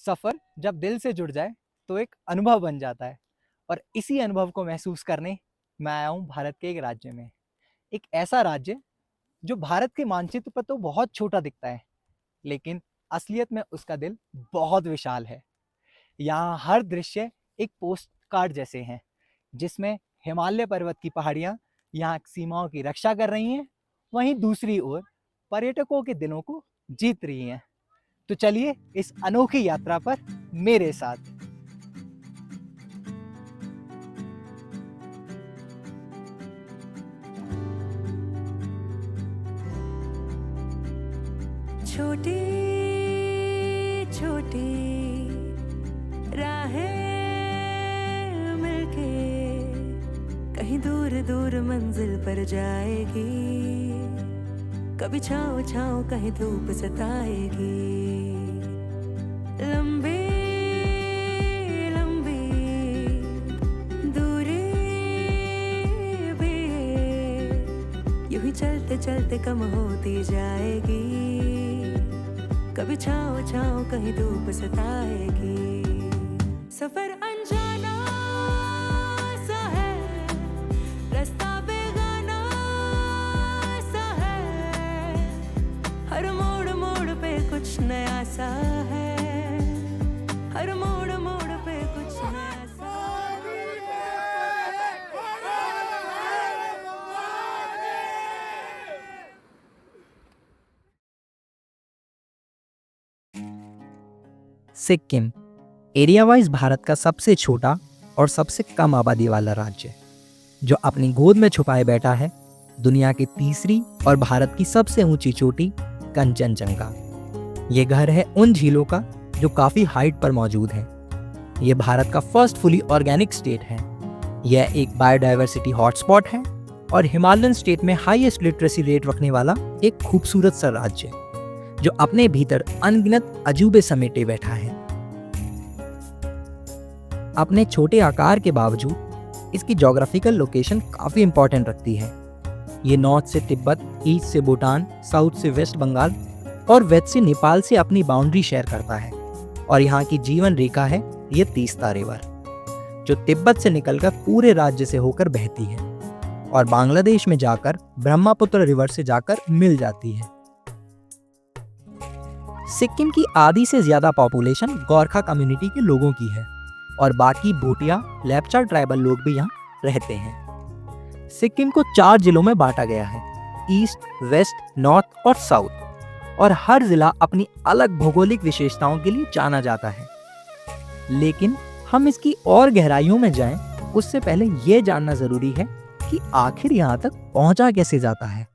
सफर जब दिल से जुड़ जाए तो एक अनुभव बन जाता है और इसी अनुभव को महसूस करने मैं आया हूँ भारत के एक राज्य में। एक ऐसा राज्य जो भारत के मानचित्र पर तो बहुत छोटा दिखता है, लेकिन असलियत में उसका दिल बहुत विशाल है। यहाँ हर दृश्य एक पोस्ट कार्ड जैसे हैं, जिसमें हिमालय पर्वत की पहाड़ियाँ यहाँ सीमाओं की रक्षा कर रही हैं, वहीं दूसरी ओर पर्यटकों के दिलों को जीत रही हैं। तो चलिए इस अनोखी यात्रा पर मेरे साथ। छोटी छोटी राहें मिलके कहीं दूर दूर मंजिल पर जाएगी। कभी छाँव छाँव कहीं धूप सताएगी। लंबी लंबी दूरी भी यूं ही चलते चलते कम होती जाएगी। कभी छाँव छाँव कहीं धूप सताएगी। सफर अनजाना सा है, रास्ता बेगाना सा है। हर मोड़ मोड़ पे कुछ नया सा है। हर मोड़ मोड़ पे कुछ नया सा सिक्किम एरिया वाइज भारत का सबसे छोटा और सबसे कम आबादी वाला राज्य, जो अपनी गोद में छुपाए बैठा है दुनिया की तीसरी और भारत की सबसे ऊंची चोटी कंचनजंगा। ये घर है उन झीलों का जो काफी हाइट पर मौजूद है। ये भारत का फर्स्ट फुली ऑर्गेनिक स्टेट है। यह एक बायोडायवर्सिटी हॉटस्पॉट है और हिमालयन स्टेट में हाईएस्ट लिटरेसी रेट रखने वाला एक खूबसूरत सा राज्य, जो अपने भीतर अनगिनत अजूबे समेटे बैठा है। अपने छोटे आकार के बावजूद इसकी ज्योग्राफिकल लोकेशन काफी इंपॉर्टेंट रखती है। ये नॉर्थ से तिब्बत, ईस्ट से भूटान, साउथ से वेस्ट बंगाल और वेस्ट से नेपाल से अपनी बाउंड्री शेयर करता है। और यहाँ की जीवन रेखा है ये तीस्ता रिवर, जो तिब्बत से निकलकर पूरे राज्य से होकर बहती है और बांग्लादेश में जाकर ब्रह्मपुत्र रिवर से जाकर मिल जाती है। सिक्किम की आधी से ज्यादा पॉपुलेशन गोरखा कम्युनिटी के लोगों की है और बाकी भूटिया, लेप्चा ट्राइबल लोग भी यहाँ रहते हैं। सिक्किम को 4 जिलों में बांटा गया है, ईस्ट, वेस्ट, नॉर्थ और साउथ, और हर जिला अपनी अलग भौगोलिक विशेषताओं के लिए जाना जाता है। लेकिन हम इसकी और गहराइयों में जाएं, उससे पहले ये जानना जरूरी है कि आखिर यहाँ तक पहुंचा कैसे जाता है।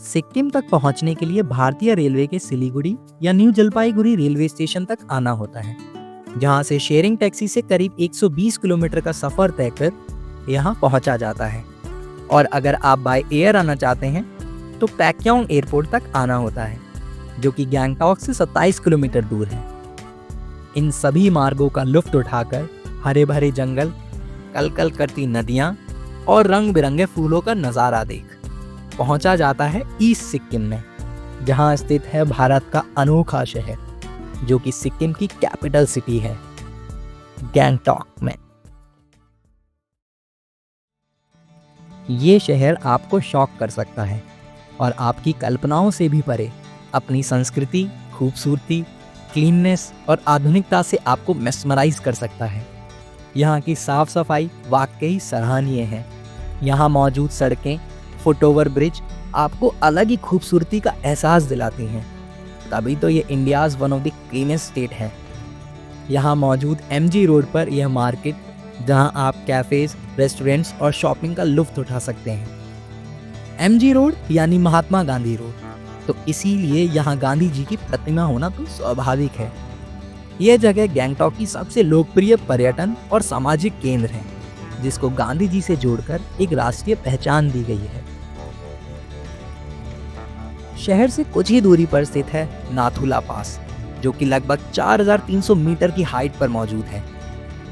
सिक्किम तक पहुंचने के लिए भारतीय रेलवे के सिलीगुड़ी या न्यू जलपाईगुड़ी रेलवे स्टेशन तक आना होता है, जहां से शेयरिंग टैक्सी से करीब 120 किलोमीटर का सफर तय कर यहां पहुंचा जाता है। और अगर आप बाय एयर आना चाहते हैं तो पैक्योंग एयरपोर्ट तक आना होता है, जो कि गैंगटॉक से 27 किलोमीटर दूर है। इन सभी मार्गों का लुत्फ उठाकर हरे भरे जंगल, कलकल करती नदियां और रंग बिरंगे फूलों का नज़ारा देख पहुंचा जाता है ईस्ट सिक्किम में, जहां स्थित है भारत का अनोखा शहर, जो कि सिक्किम की कैपिटल सिटी है, गैंगटॉक में। ये शहर आपको शॉक कर सकता है और आपकी कल्पनाओं से भी परे अपनी संस्कृति, खूबसूरती, क्लीननेस और आधुनिकता से आपको मेस्मराइज कर सकता है। यहाँ की साफ सफाई वाकई सराहनीय है। यहाँ मौजूद सड़कें, फुटओवर ब्रिज आपको अलग ही खूबसूरती का एहसास दिलाती हैं। तभी तो ये India's one of the cleanest state है। यहाँ मौजूद एमजी रोड पर यह मार्केट, जहाँ आप कैफ़ेज़, रेस्टोरेंट्स और शॉपिंग का लुत्फ उठा सकते हैं। एमजी रोड यानी महात्मा गांधी रोड, तो इसीलिए यहाँ गांधी जी की प्रतिमा होना तो स्वाभाविक है। यह जगह गैंगटॉक की सबसे लोकप्रिय पर्यटन और सामाजिक केंद्र है, जिसको गांधी जी से जोड़कर एक राष्ट्रीय पहचान दी गई है। शहर से कुछ ही दूरी पर स्थित है नाथुला पास, जो कि लगभग 4300 मीटर की हाइट पर मौजूद है।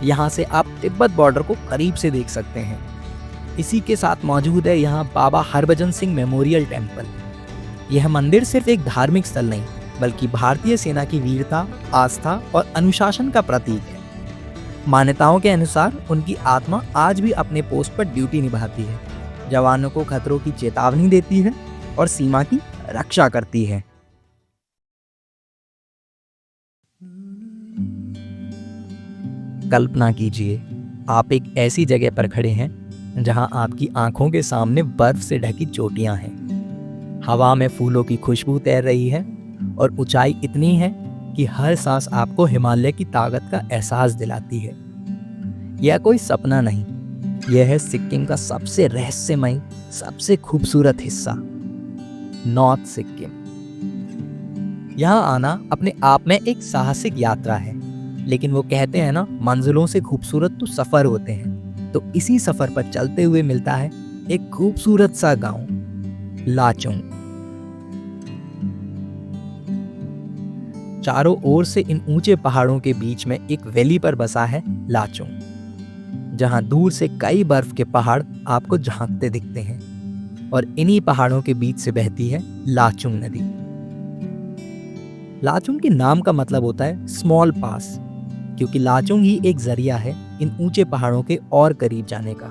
यहाँ से आप तिब्बत बॉर्डर को करीब से देख सकते हैं। इसी के साथ मौजूद है यहाँ बाबा हरभजन सिंह मेमोरियल टेम्पल, यह मंदिर सिर्फ एक धार्मिक स्थल नहीं, बल्कि भारतीय सेना की वीरता, आस्था और अनुशासन का प्रतीक है। मान्यताओं के अनुसार उनकी आत्मा आज भी अपने पोस्ट पर ड्यूटी निभाती है, जवानों को खतरों की चेतावनी देती है और सीमा की रक्षा करती है। कल्पना कीजिए, आप एक ऐसी जगह पर खड़े हैं जहां आपकी आंखों के सामने बर्फ से ढकी चोटियां हैं, हवा में फूलों की खुशबू तैर रही है और ऊंचाई इतनी है कि हर सांस आपको हिमालय की ताकत का एहसास दिलाती है। यह कोई सपना नहीं, यह है सिक्किम का सबसे रहस्यमय, सबसे खूबसूरत हिस्सा, नॉर्थ सिक्किम। यहाँ आना अपने आप में एक साहसिक यात्रा है, लेकिन वो कहते हैं ना, मंजिलों से खूबसूरत तो सफर होते हैं। तो इसी सफर पर चलते हुए मिलता है एक खूबसूरत सा गांव, लाचुंग। चारों ओर से इन ऊंचे पहाड़ों के बीच में एक वैली पर बसा है लाचुंग, जहां दूर से कई बर्फ के पहाड़ आपको झांकते दिखते हैं और इन्हीं पहाड़ों के बीच से बहती है लाचुंग नदी। लाचुंग के नाम का मतलब होता है स्मॉल पास, क्योंकि लाचुंग ही एक जरिया है इन ऊंचे पहाड़ों के और करीब जाने का।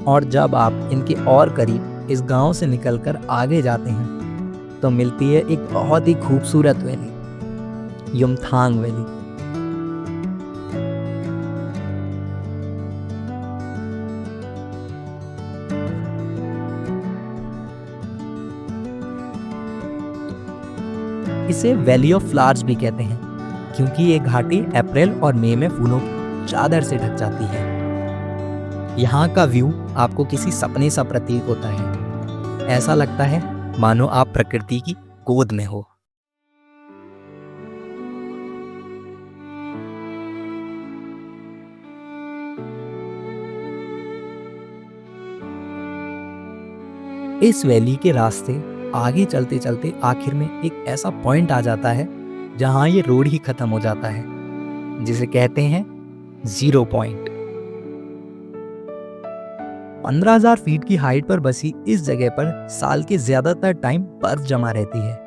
और जब आप इनके और करीब इस गांव से निकलकर आगे जाते हैं तो मिलती है एक बहुत ही खूबसूरत वैली, युमथांग वैली। इसे वैली ऑफ फ्लावर्स भी कहते हैं, क्योंकि ये घाटी अप्रैल और मई में फूलों की चादर से ढक जाती है। यहाँ का व्यू आपको किसी सपने सा प्रतीत होता है। ऐसा लगता है मानो आप प्रकृति की गोद में हो। इस वैली के रास्ते आगे चलते चलते आखिर में एक ऐसा पॉइंट आ जाता है जहां ये रोड ही खत्म हो जाता है, जिसे कहते हैं जीरो पॉइंट। 15,000 फीट की हाइट पर बसी इस जगह पर साल के ज्यादातर टाइम बर्फ जमा रहती है।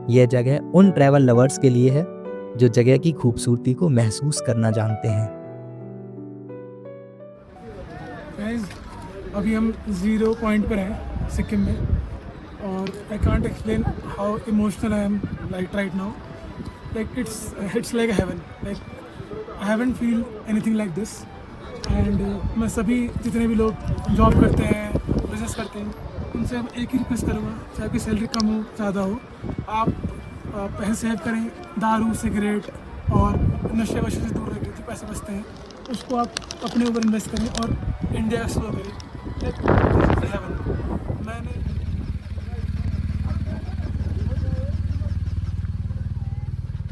यह जगह उन ट्रैवल लवर्स के लिए है जो जगह की खूबसूरती को महसूस करना जानते हैं। गाइस, अभी हम जीरो पॉइंट पर हैं सिक्किम में, और I can't explain how emotional I am like right now. Like it's like heaven. Like I haven't feel anything like this. And मैं सभी जितने भी लोग जॉब करते हैं, बिजनेस करते हैं, उनसे अब एक ही रिक्वेस्ट करूँगा, चाहे आपकी सैलरी कम हो ज़्यादा हो, आप पैसे सेव करें। दारू, सिगरेट और नशे वशे से दूर रखें, जो पैसे बचते हैं उसको आप अपने ऊपर इन्वेस्ट करें और इंडिया एक्सप्लोर करें। Like heaven. मैंने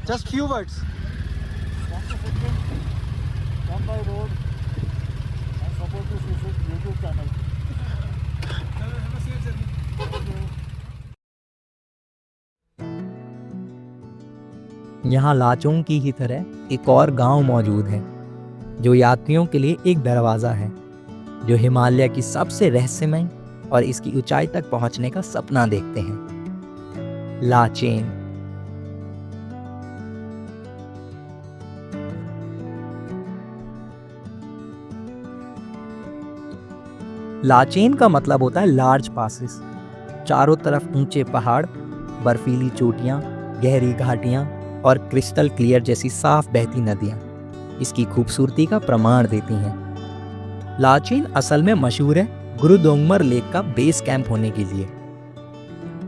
Just few words. Come to Sikkim, come by road, and support this YouTube channel. have a safe journey. यहाँ लाचुंग की ही तरह एक और गांव मौजूद है जो यात्रियों के लिए एक दरवाज़ा है, जो हिमालय की सबसे रहस्यमय और इसकी ऊंचाई तक पहुंचने का सपना देखते हैं, लाचेन। लाचेन का मतलब होता है लार्ज पासेस। चारों तरफ ऊंचे पहाड़, बर्फीली चोटियां, गहरी घाटियां और क्रिस्टल क्लियर जैसी साफ बहती नदियां इसकी खूबसूरती का प्रमाण देती हैं। लाचेन असल में मशहूर है गुरुदोंगमर लेक का बेस कैंप होने के लिए।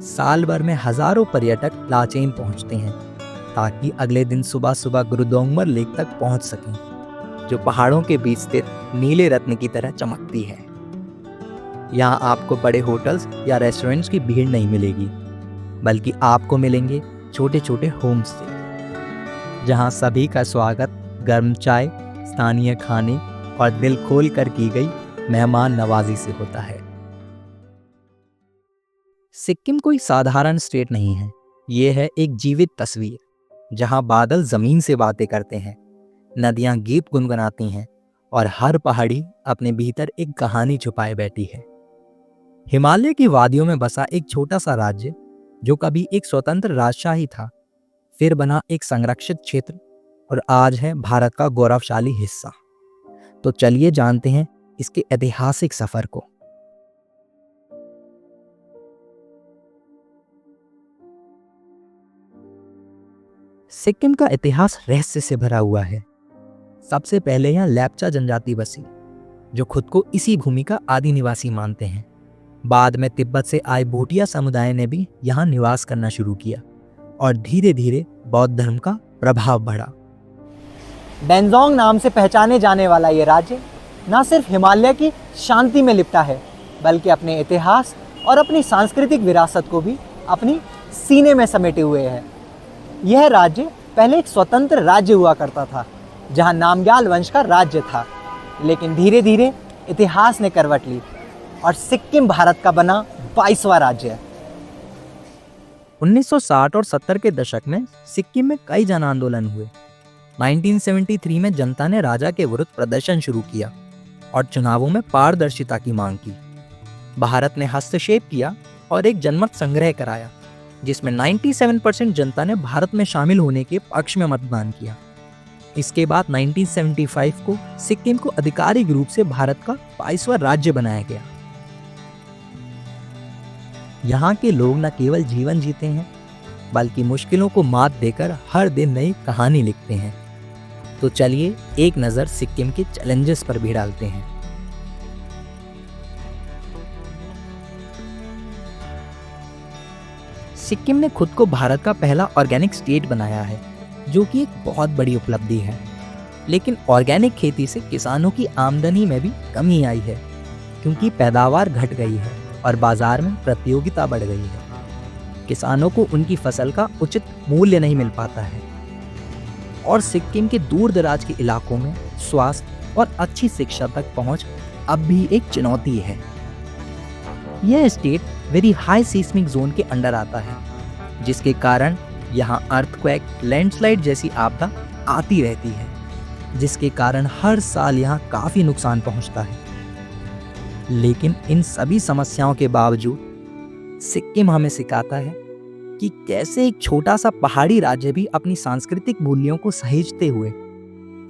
साल भर में हजारों पर्यटक लाचेन पहुंचते हैं ताकि अगले दिन सुबह सुबह गुरुदोंगमर लेक तक पहुंच सकें, जो पहाड़ों के बीच स्थित नीले रत्न की तरह चमकती है। यहाँ आपको बड़े होटल्स या रेस्टोरेंट्स की भीड़ नहीं मिलेगी, बल्कि आपको मिलेंगे छोटे छोटे होम स्टे, जहाँ सभी का स्वागत गर्म चाय, स्थानीय खाने और दिल खोल कर की गई मेहमान नवाजी से होता है। सिक्किम कोई साधारण स्टेट नहीं है, ये है एक जीवित तस्वीर, जहाँ बादल जमीन से बातें करते हैं, नदियाँ गीत गुनगुनाती हैं और हर पहाड़ी अपने भीतर एक कहानी छुपाए बैठी है। हिमालय की वादियों में बसा एक छोटा सा राज्य जो कभी एक स्वतंत्र राजशाही था, फिर बना एक संरक्षित क्षेत्र और आज है भारत का गौरवशाली हिस्सा। तो चलिए जानते हैं इसके ऐतिहासिक सफर को। सिक्किम का इतिहास रहस्य से भरा हुआ है। सबसे पहले यहाँ लेप्चा जनजाति बसी, जो खुद को इसी भूमि का आदि निवासी मानते हैं। बाद में तिब्बत से आए भूटिया समुदाय ने भी यहाँ निवास करना शुरू किया और धीरे धीरे बौद्ध धर्म का प्रभाव बढ़ा। डेंजोंग नाम से पहचाने जाने वाला ये राज्य न सिर्फ हिमालय की शांति में लिपटा है, बल्कि अपने इतिहास और अपनी सांस्कृतिक विरासत को भी अपनी सीने में समेटे हुए है। यह राज्य पहले एक स्वतंत्र राज्य हुआ करता था, जहां नामग्याल वंश का राज्य था, लेकिन धीरे धीरे इतिहास ने करवट ली और सिक्किम भारत का बना 22वां राज्य है। 1960 और 70 के दशक में सिक्किम में कई जन आंदोलन हुए। 1973 में जनता ने राजा के विरुद्ध प्रदर्शन शुरू किया और चुनावों में पारदर्शिता की मांग की। भारत ने हस्तक्षेप किया और एक जनमत संग्रह कराया, जिसमें 97% जनता ने भारत में शामिल होने के पक्ष में मतदान किया। इसके बाद 1975 को सिक्किम को आधिकारिक रूप से भारत का 22वां राज्य बनाया गया। यहाँ के लोग न केवल जीवन जीते हैं, बल्कि मुश्किलों को मात देकर हर दिन नई कहानी लिखते हैं। तो चलिए एक नज़र सिक्किम के चैलेंजेस पर भी डालते हैं। सिक्किम ने खुद को भारत का पहला ऑर्गेनिक स्टेट बनाया है, जो कि एक बहुत बड़ी उपलब्धि है। लेकिन ऑर्गेनिक खेती से किसानों की आमदनी में भी कमी आई है, क्योंकि पैदावार घट गई है और बाजार में प्रतियोगिता बढ़ गई है। किसानों को उनकी फसल का उचित मूल्य नहीं मिल पाता है और सिक्किम के दूर दराज के इलाकों में स्वास्थ्य और अच्छी शिक्षा तक पहुंच अब भी एक चुनौती है। यह state very high seismic zone के अंडर आता है, जिसके कारण यहाँ अर्थक्वेक, लैंडस्लाइड जैसी आपदा आती रहती है, जिसके कारण हर साल यहाँ काफ़ी नुकसान पहुँचता है। लेकिन इन सभी समस्याओं के बावजूद सिक्किम हमें सिखाता है कि कैसे एक छोटा सा पहाड़ी राज्य भी अपनी सांस्कृतिक मूल्यों को सहेजते हुए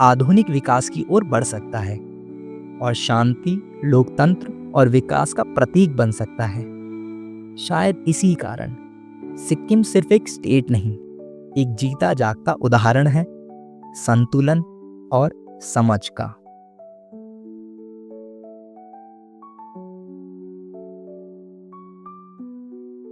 आधुनिक विकास की ओर बढ़ सकता है और शांति, लोकतंत्र और विकास का प्रतीक बन सकता है। शायद इसी कारण सिक्किम सिर्फ एक स्टेट नहीं, एक जीता जागता उदाहरण है संतुलन और समझ का।